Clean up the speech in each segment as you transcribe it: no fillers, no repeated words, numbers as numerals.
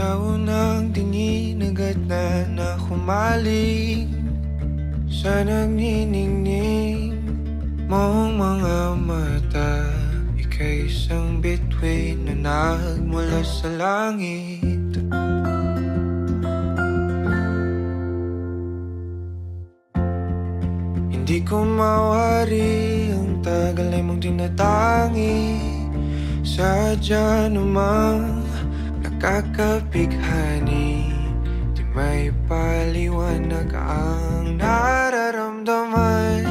Sa unang tingin agad na humaling sa nagniningning mong mga mata. Ika'y isang bituin na nagmula sa langit. Hindi ko mawari ang tagal ay mong tinatangi. Sadya namang nakakapighani, di may paliwanag ang nararamdaman.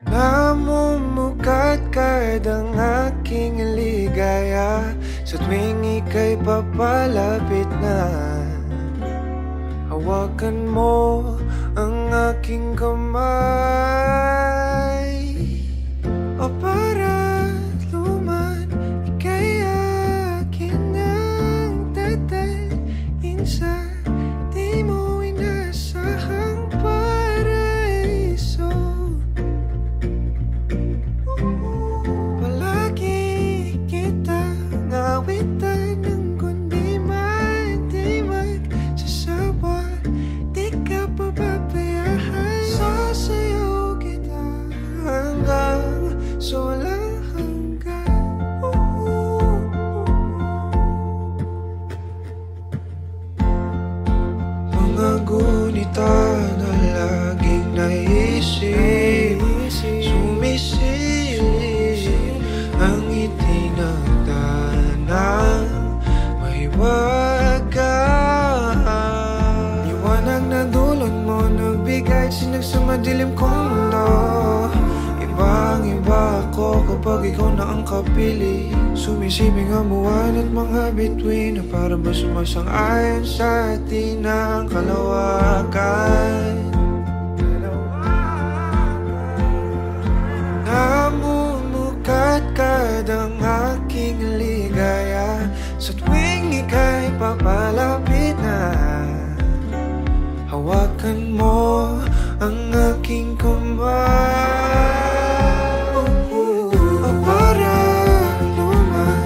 Namumukat kadang aking ligaya sa tuwing ika'y papalapit na. Hawakan mo ang aking kamay, o para't luman, ika'y akin ang tatalin sa di mo inasahang paraiso. Palagi kitang awitan ng kundi man di magsasawa. Di ka pababayaan, sasayaw kita hanggang sa walang hanggan. Mga gunita na laging naisip, sumisilip ang ngiti ng tanang mahiwagaan. Liwanag na dulot mo nagbigay sinag sa madilim kong mundo. Ibang-iba ako kapag ikaw na ang kapili. Sumisibing ang buwan at mga bituin na para ba sumasang-ayon sa atin ang kalawakan. Namumukat kadang aking ligaya sa tuwing ika'y papalapit na. Hawakan mo ang aking kamay, o para luman,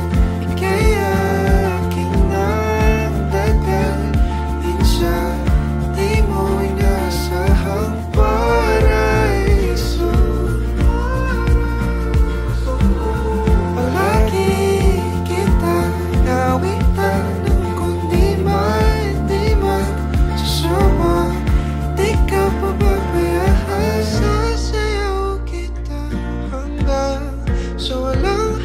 ika'y aking nagdadalhin sa di mo inasahang paraiso. Palagi kitang awitan ng kundi man di magsasawa. Di ka pababayaan, sasayaw kita hanggang sa walang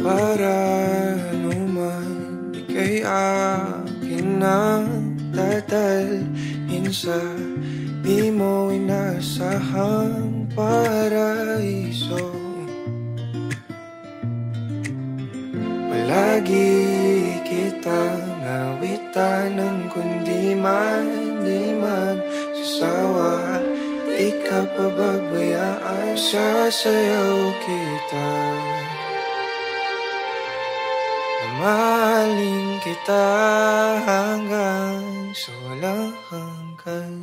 para luman, ika'y akin ang tatalhin sa di mo inasahang paraiso. Palagi kitang awitan ng kundi man di magsasawa. Di ka pababayaan, sasayaw kita. Mahalin kita hanggang sa walang hanggan.